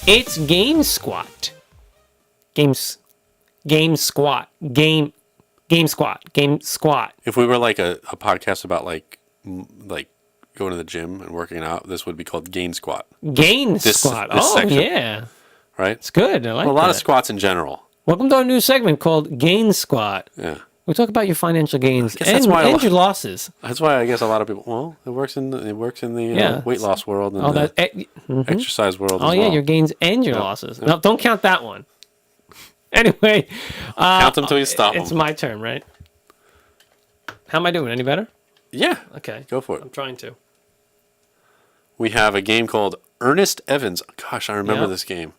It's GameSquat. GameSquat. If we were like a podcast about like going to the gym and working out, this would be called GameSquat. GameSquat. This section, yeah. right? It's good. I like a lot of squats in general. Welcome to our new segment called GameSquat. Yeah. We talk about your financial gains and your losses. That's why I guess a lot of people. Well, it works in the weight loss world and exercise world. Oh, as yeah, well. your gains and your losses. No, don't count that one. Anyway, count them till you stop. It's my turn, right? How am I doing? Any better? Yeah. Okay. Go for it. I'm trying to. We have a game called Earnest Evans. Gosh, I remember this game.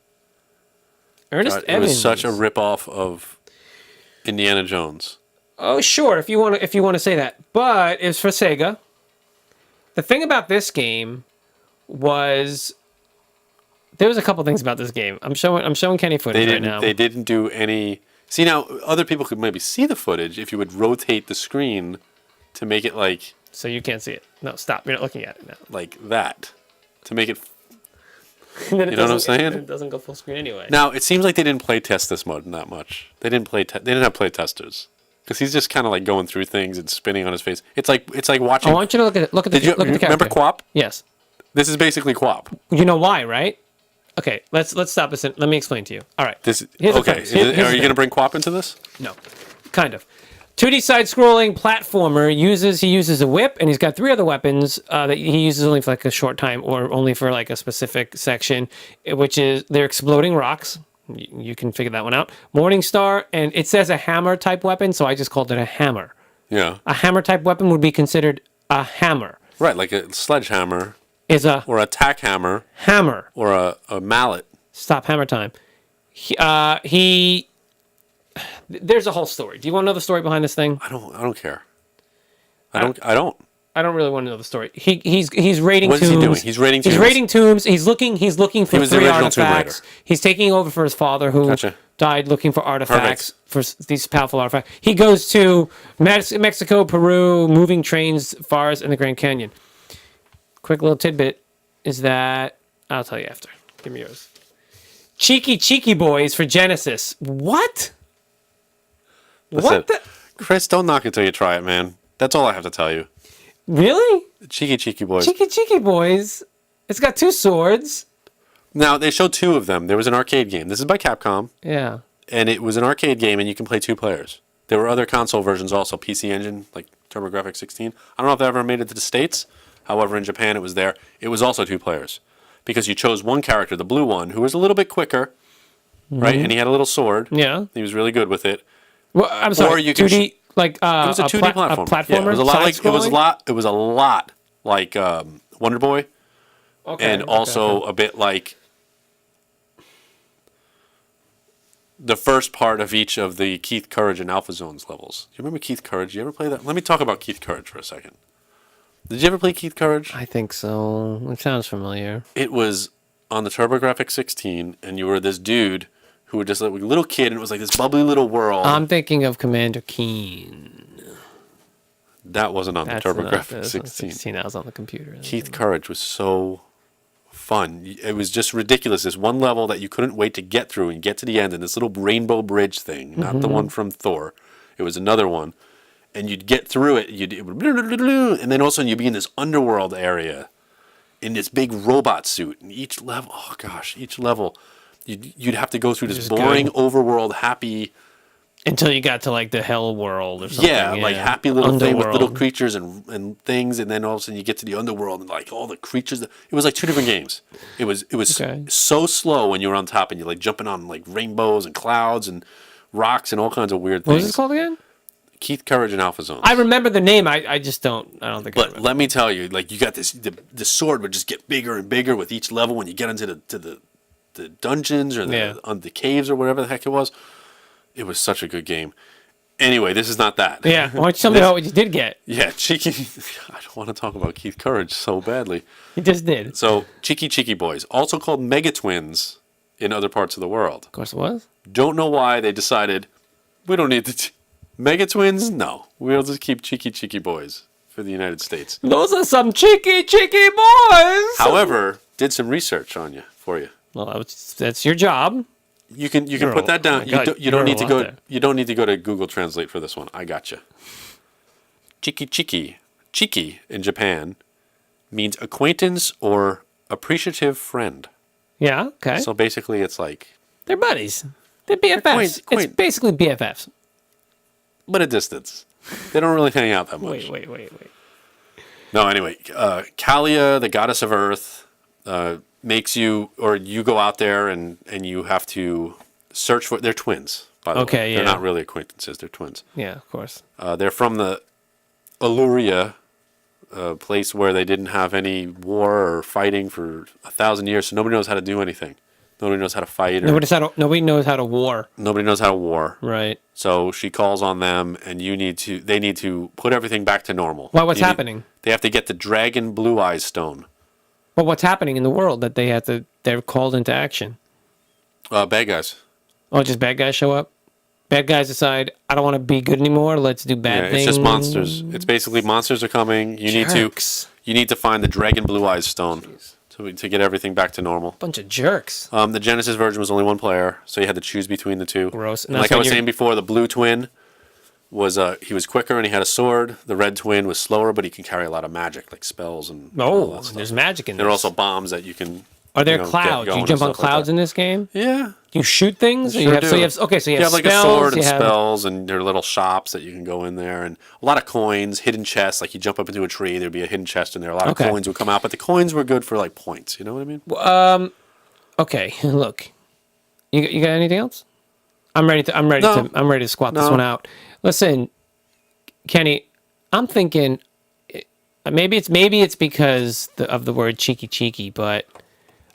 Earnest Evans. It was such a ripoff of Indiana Jones. Oh, sure, if you want to say that. But it's for Sega. The thing about this game was there was a couple things about this game. I'm showing Kenny footage right now. They didn't do any. See, now other people could maybe see the footage if you would rotate the screen to make it like. So you can't see it. No, stop. You're not looking at it now. Like that, to make it. You know what I'm saying? It doesn't go full screen anyway. Now it seems like they didn't play test this mode that much. They didn't have play testers. Because he's just kind of like going through things and spinning on his face. It's like watching. I want you to look at the character. Remember Quap? Yes. This is basically Quap. You know why, right? Okay, let's stop this. Let me explain to you. All right. Are you going to bring Quap into this? No, kind of. 2D side-scrolling platformer. He uses a whip, and he's got 3 other weapons that he uses only for like a short time or only for like a specific section, which is they're exploding rocks. You can figure that one out. Morningstar, and it says a hammer type weapon, so I just called it a hammer. Yeah. A hammer type weapon would be considered a hammer. Right, like a sledgehammer. Or a tack hammer. Hammer. Or a mallet. Stop hammer time. There's a whole story. Do you want to know the story behind this thing? I don't care. I don't. I don't really want to know the story. He's raiding tombs. What is he doing? He's raiding tombs. He's raiding tombs. He's looking for 3 artifacts. He's taking over for his father who died looking for artifacts, for these powerful artifacts. He goes to Mexico, Peru, moving trains, forest, and the Grand Canyon. Quick little tidbit is that I'll tell you after. Give me yours. Chiki Chiki Boys for Genesis. What? Listen, Chris, don't knock it till you try it, man. That's all I have to tell you. Really? Chiki Chiki Boys. Chiki Chiki Boys. It's got 2 swords. Now, they showed 2 of them. There was an arcade game. This is by Capcom. Yeah. And it was an arcade game, and you can play 2 players. There were other console versions also, PC Engine, like TurboGrafx 16. I don't know if they ever made it to the States. However, in Japan, it was there. It was also 2 players. Because you chose one character, the blue one, who was a little bit quicker, right? And he had a little sword. Yeah. He was really good with it. Well, I'm sorry, or you 2D... Like it was a 2D platform. A platformer. Yeah, it was a lot like Wonder Boy, and also a bit like the first part of each of the Keith Courage and Alpha Zones levels. Do you remember Keith Courage? You ever play that? Let me talk about Keith Courage for a second. Did you ever play Keith Courage? I think so. It sounds familiar. It was on the TurboGrafx 16, and you were this dude who was just like a little kid, and it was like this bubbly little world. I'm thinking of Commander Keen. That wasn't on the TurboGrafx 16. That was on the computer. Keith Courage was so fun. It was just ridiculous. This one level that you couldn't wait to get through and get to the end, and this little rainbow bridge thing, not the one from Thor. It was another one. And you'd get through it, and then all of a sudden you'd be in this underworld area in this big robot suit. And each level, you'd have to go through this boring overworld happy... Until you got to like the hell world or something. Yeah, like happy little thing with little creatures and things, and then all of a sudden you get to the underworld and like all the creatures. It was like 2 different games. It was so slow when you were on top and you're like jumping on like rainbows and clouds and rocks and all kinds of weird things. What was this called again? Keith Courage and Alpha Zones. I remember the name. I just don't. I don't think. But let me tell you, like you got this. The sword would just get bigger and bigger with each level when you get into the dungeons or the caves or whatever the heck it was. It was such a good game. Anyway, this is not that. Yeah, why don't you tell me about what you did get? Yeah, Chiki. I don't want to talk about Keith Courage so badly. You just did. So, Chiki Chiki Boys, also called Mega Twins in other parts of the world. Of course it was. Don't know why they decided we don't need the Mega Twins. No, we'll just keep Chiki Chiki boys for the United States. Those are some Chiki Chiki boys. However, did some research for you. Well, that's your job. You can put that down. You don't need to go. You don't need to go to Google Translate for this one. I got you. Chiki Chiki, Chiki in Japan means acquaintance or appreciative friend. Yeah. Okay. So basically, it's like they're buddies. They're BFFs. It's basically BFFs, but a distance. They don't really hang out that much. Wait. No, anyway, Kalia, the goddess of Earth, makes you, or you go out there and you have to search for. They're twins, by the way. They're not really acquaintances. They're twins. Yeah, of course. They're from the Illyria, place where they didn't have any war or fighting for 1,000 years, so nobody knows how to do anything. Nobody knows how to fight. Nobody knows how to war. Nobody knows how to war. Right. So she calls on them, and they need to put everything back to normal. Why? What's happening? They have to get the Dragon Blue Eyes Stone. But what's happening in the world that they're called into action? Bad guys. Oh, just bad guys show up? Bad guys decide, I don't want to be good anymore, let's do bad things. It's just monsters. It's basically monsters are coming. You need to find the Dragon Blue Eyes Stone to get everything back to normal. Bunch of jerks. The Genesis version was only one player, so you had to choose between the two. Gross. And like I was saying before, the blue twin was he was quicker and he had a sword. The red twin was slower, but he can carry a lot of magic, like spells and all that stuff. There's magic in there. There are also bombs that you can. Are there clouds? Do you jump on clouds in this game? Yeah. You shoot things? Sure you have, do. So you have like spells, a sword and spells, and there are little shops that you can go in there, and a lot of coins, hidden chests. Like you jump up into a tree, there'd be a hidden chest in there. A lot of coins would come out, but the coins were good for like points. You know what I mean? Okay. Look, you got anything else? I'm ready to squat this one out. Listen, Kenny, I'm thinking maybe it's because of the word Chiki Chiki, but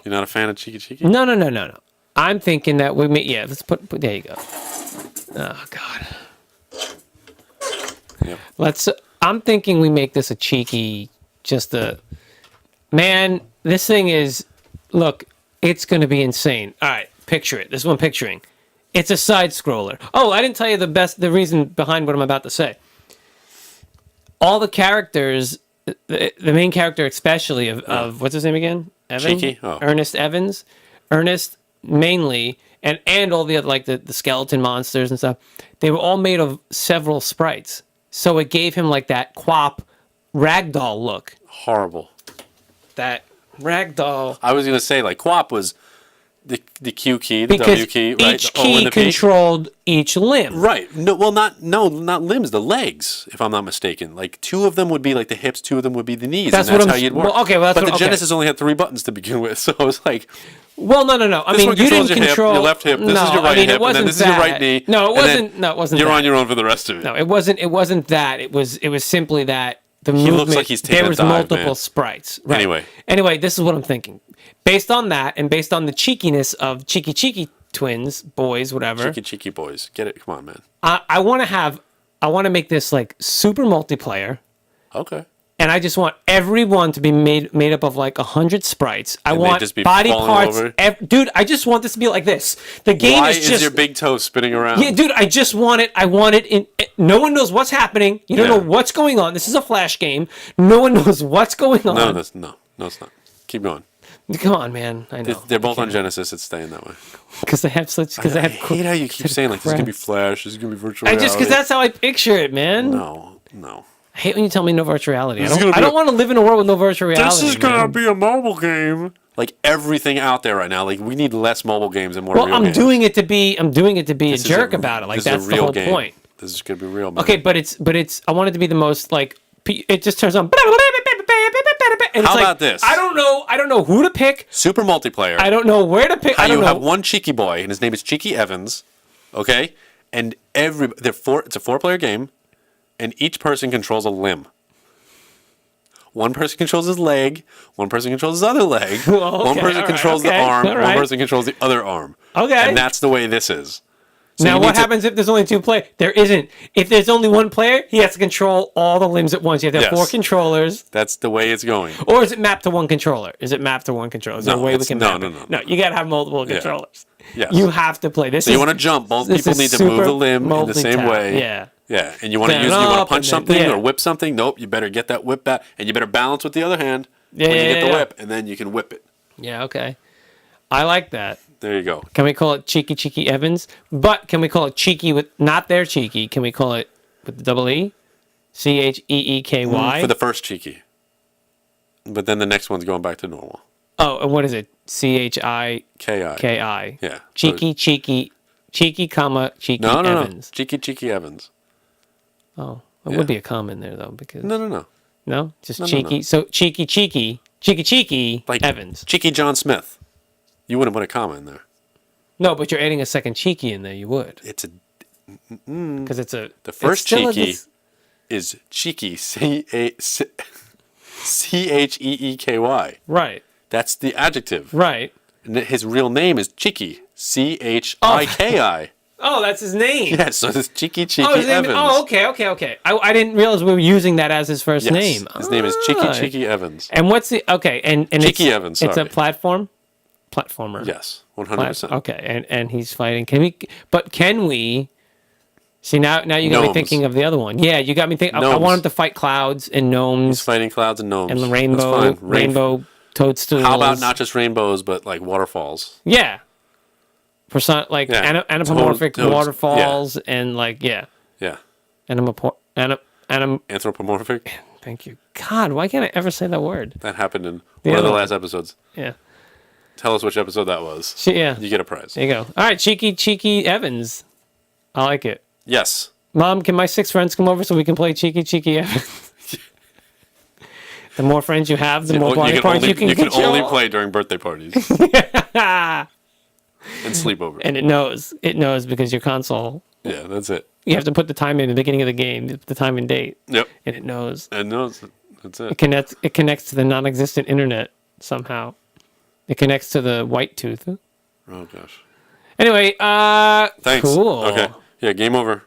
you're not a fan of Chiki Chiki? No. I'm thinking that let's put there you go. Oh God. Yep. I'm thinking we make this a cheeky, this thing is, look, it's going to be insane. All right, picture it. This is what I'm picturing. It's a side scroller. Oh, I didn't tell you the reason behind what I'm about to say. All the characters, the main character especially of what's his name again? Chiki? Oh. Earnest Evans. Ernest mainly, and all the other, like the skeleton monsters and stuff, they were all made of several sprites. So it gave him like that quap ragdoll look. Horrible. That ragdoll. I was going to say, like, quap was the Q key, the W key, right? Each key controlled each limb. Right. Not limbs, the legs, if I'm not mistaken. Like, two of them would be like the hips, two of them would be the knees. That's how you'd work. But the Genesis only had 3 buttons to begin with, so I was like... Well, no. I mean, you didn't control your left hip. This is your right hip, and then this is your right knee. No, it wasn't. You're on your own for the rest of it. No, it wasn't that. It was simply that the movement. He looks like he's taking there was a dive, multiple man. sprites. Right. Anyway, this is what I'm thinking. Based on that, and based on the cheekiness of Chiki Chiki twins, boys, whatever. Chiki Chiki boys, get it? Come on, man. I want to make this like super multiplayer. Okay. And I just want everyone to be made up of like 100 sprites. I want body parts. Dude, I just want this to be like this. The game is just... Why is your big toe spinning around? Yeah, dude, I just want it. I want it in... No one knows what's happening. You don't know what's going on. This is a Flash game. No one knows what's going on. No, it's not. Keep going. Come on, man. I know. They're both on Genesis. It's staying that way. Because they have such... I hate how you keep saying, like, this is going to be Flash. This is going to be virtual reality. Because that's how I picture it, man. No. I hate when you tell me no virtual reality. I don't want to live in a world with no virtual reality. This is going to be a mobile game. Like everything out there right now, like we need less mobile games and more real games. I'm doing it to be a jerk about it. Like that's the whole point. This is going to be real, man. Okay, but it's I want it to be the most like it just turns on. And how about this? I don't know who to pick. Super multiplayer. I don't know where to pick. I don't know. You have one Chiki boy, and his name is Chiki Evans. Okay, and it's a 4-player game. And each person controls a limb. One person controls his leg. One person controls his other leg. One person controls the arm. One person controls the other arm. Okay. And that's the way this is. So now, what happens if there's only 2 players? There isn't. If there's only 1 player, he has to control all the limbs at once. You have to have 4 controllers. That's the way it's going. Or is it mapped to 1 controller? Is it mapped to 1 controller? Is there a way we can map it? No, you got to have multiple controllers. Yes. You have to play. So you want to jump. Both people need to move the limb in the same way. Yeah. Yeah. And you want to punch something or whip something. Nope. You better get that whip back. And you better balance with the other hand when you get the whip. And then you can whip it. Yeah, okay. I like that. There you go. Can we call it Chiki Evans? But can we call it Chiki with not their Chiki? Can we call it with the double E? Cheeky? For the first Chiki. But then the next one's going back to normal. Oh, and what is it? Chiki. Yeah. Chiki, Chiki, comma, Chiki Evans. No. Chiki Evans. Oh, it would be a comma in there though, because No. No, just Chiki. No. So Chiki like Evans. Chiki John Smith. You wouldn't put a comma in there. No, but you're adding a second Chiki in there. You would. It's a because it's a. The first Chiki is Chiki. Cheeky. Right. That's the adjective. Right. And his real name is Chiki. Chiki. Oh, that's his name. Yeah, so it's Chiki Evans. Oh, okay. I didn't realize we were using that as his first name. His name is Chiki Evans. And what's the and Chiki Evans? Sorry. It's a platformer. Yes, 100%. Okay, and he's fighting. Can we? See now you got me thinking of the other one. Yeah, you got me thinking. I want him to fight clouds and gnomes. He's fighting clouds and gnomes. And rainbow toadstools. How about not just rainbows, but like waterfalls? Yeah. Anthropomorphic waterfalls and anthropomorphic. Thank you. God, why can't I ever say that word? That happened in one of the last episodes. Yeah. Tell us which episode that was. Yeah. You get a prize. There you go. All right, Chiki Evans. I like it. Yes. Mom, can my 6 friends come over so we can play Chiki Evans? The more friends you have, the more party parties you can control. You can only play during birthday parties. And sleepover. And it knows. It knows because your console. Yeah, that's it. You have to put the time in the beginning of the game, the time and date. Yep. And it knows. It knows. That's it. It connects to the non-existent internet somehow. It connects to the white tooth. Oh, gosh. Anyway, thanks. Cool. Okay. Yeah, game over.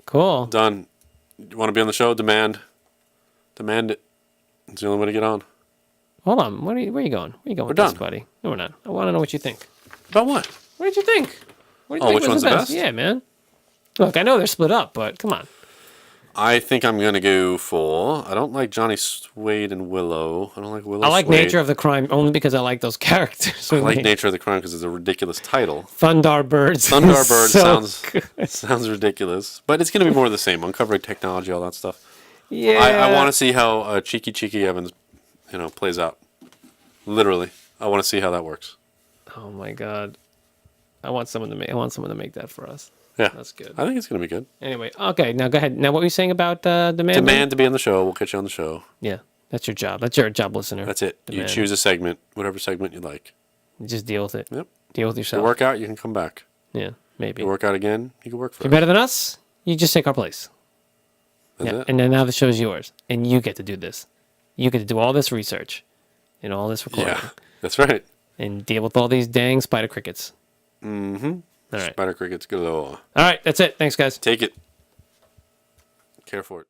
Cool. Done. You want to be on the show? Demand it. It's the only way to get on. Hold on. Where are you going? Where are you going with this, buddy? No, we're not. I want to know what you think. About what? What did you think? Which one's the best? Yeah, man. Look, I know they're split up, but come on. I think I'm going to go for... I don't like Johnny Suede and Willow. I don't like Willow I like Suede. Nature of the Crime only because I like those characters. I like Nature of the Crime because it's a ridiculous title. Thunderbirds. Sounds ridiculous. But it's going to be more of the same. Uncovering technology, all that stuff. Yeah. I want to see how Chiki Evans, plays out. Literally. I want to see how that works. Oh my God. I want someone to make that for us. Yeah. That's good. I think it's going to be good. Anyway, okay, now go ahead. Now what were you saying about Demand? Demand to be on the show. We'll get you on the show. Yeah, that's your job. That's your job, listener. That's it. Demand. You choose a segment, whatever segment you like. You just deal with it. Yep. Deal with yourself. You work out, you can come back. Yeah, maybe. You work out again, you can work for You're better than us, you just take our place. That's it. And then now the show's yours. And you get to do this. You get to do all this research and all this recording. Yeah, that's right. And deal with all these dang spider crickets. Mm-hmm. All right. Spider crickets galore. All right, that's it. Thanks, guys. Take it. Care for it.